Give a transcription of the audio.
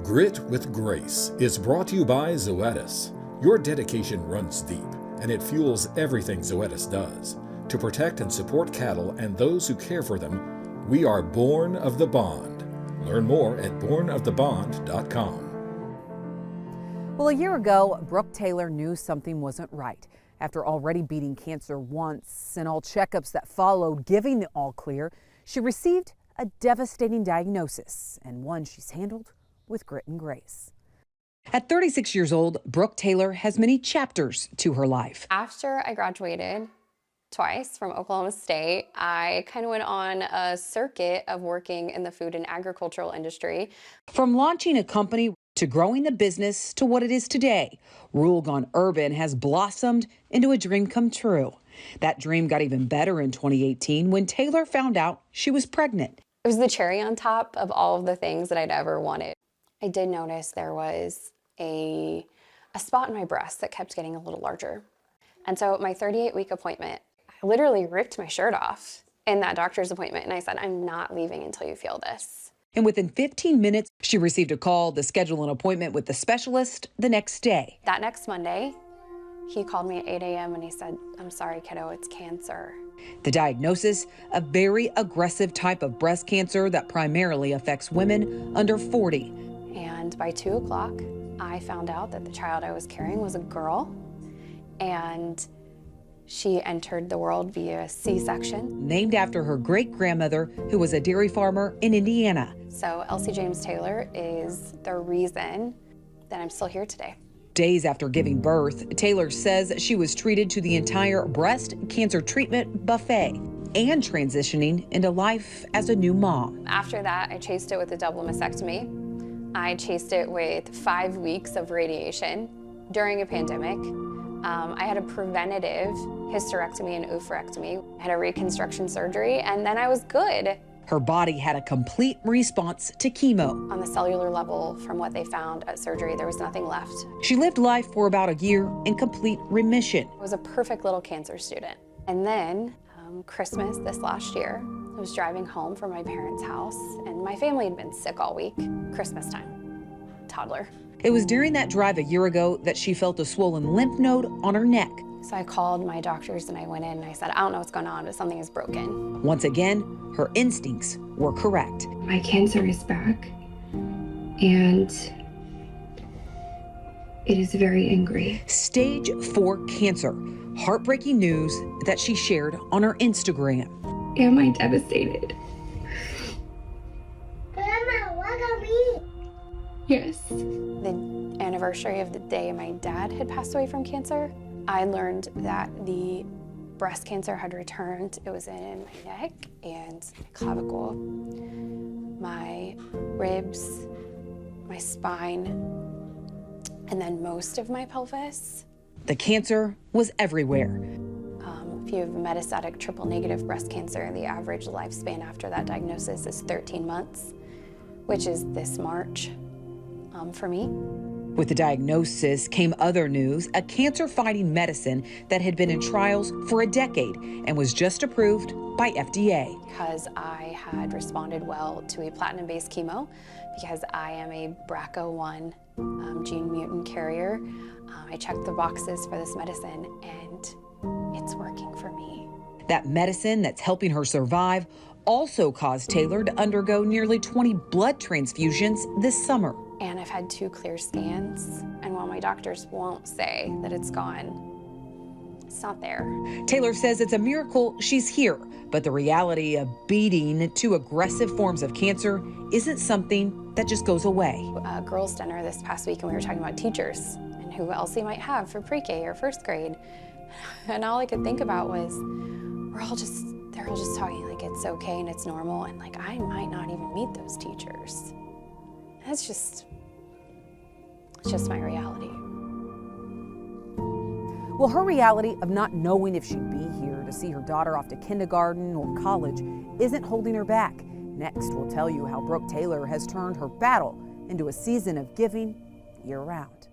Grit with Grace is brought to you by Zoetis. Your dedication runs deep, and it fuels everything Zoetis does. To protect and support cattle and those who care for them, we are born of the bond. Learn more at bornofthebond.com. Well, a year ago, Brooke Taylor knew something wasn't right. After already beating cancer once and all checkups that followed giving the all clear, she received a devastating diagnosis, and one she's handled with grit and grace. At 36 years old, Brooke Taylor has many chapters to her life. After I graduated twice from Oklahoma State, I kind of went on a circuit of working in the food and agricultural industry. From launching a company to growing the business to what it is today, Rural Gone Urban has blossomed into a dream come true. That dream got even better in 2018 when Taylor found out she was pregnant. It was the cherry on top of all of the things that I'd ever wanted. I did notice there was a spot in my breast that kept getting a little larger. And so at my 38-week appointment, I literally ripped my shirt off in that doctor's appointment, and I said, I'm not leaving until you feel this. And within 15 minutes, she received a call to schedule an appointment with the specialist the next day. That next Monday, he called me at 8 a.m. and he said, I'm sorry, kiddo, it's cancer. The diagnosis, a very aggressive type of breast cancer that primarily affects women under 40. And by 2 o'clock, I found out that the child I was carrying was a girl, and she entered the world via C-section. Named after her great-grandmother, who was a dairy farmer in Indiana. So Elsie James Taylor is the reason that I'm still here today. Days after giving birth, Taylor says she was treated to the entire breast cancer treatment buffet and transitioning into life as a new mom. After that, I chased it with a double mastectomy. I chased it with 5 weeks of radiation during a pandemic. I had a preventative hysterectomy and oophorectomy. I had a reconstruction surgery, and then I was good. Her body had a complete response to chemo. On the cellular level, from what they found at surgery, there was nothing left. She lived life for about a year in complete remission. I was a perfect little cancer student. And then Christmas this last year, I was driving home from my parents' house, and my family had been sick all week. Christmas time, toddler. It was during that drive a year ago that she felt a swollen lymph node on her neck. So I called my doctors and I went in and I said, I don't know what's going on, but something is broken. Once again, her instincts were correct. My cancer is back, and it is very angry. Stage 4 cancer. Heartbreaking news that she shared on her Instagram. Am I devastated? Grandma, look at me. Yes. The anniversary of the day my dad had passed away from cancer, I learned that the breast cancer had returned. It was in my neck and my clavicle, my ribs, my spine, and then most of my pelvis. The cancer was everywhere. If you have metastatic triple-negative breast cancer, the average lifespan after that diagnosis is 13 months, which is this March for me. With the diagnosis came other news, a cancer-fighting medicine that had been in trials for a decade and was just approved by FDA. Because I had responded well to a platinum-based chemo, because I am a BRCA1 gene mutant carrier, I checked the boxes for this medicine, and it's working for me. That medicine that's helping her survive also caused Taylor to undergo nearly 20 blood transfusions this summer. And I've had 2 clear scans, and while my doctors won't say that it's gone, it's not there. Taylor says it's a miracle she's here, but the reality of beating 2 aggressive forms of cancer isn't something that just goes away. A girls' dinner this past week, and we were talking about teachers and who else they might have for pre-K or first grade. And all I could think about was, they're all just talking like it's okay and it's normal, and like I might not even meet those teachers. It's just my reality. Well, her reality of not knowing if she'd be here to see her daughter off to kindergarten or college isn't holding her back. Next, we'll tell you how Brooke Taylor has turned her battle into a season of giving year-round.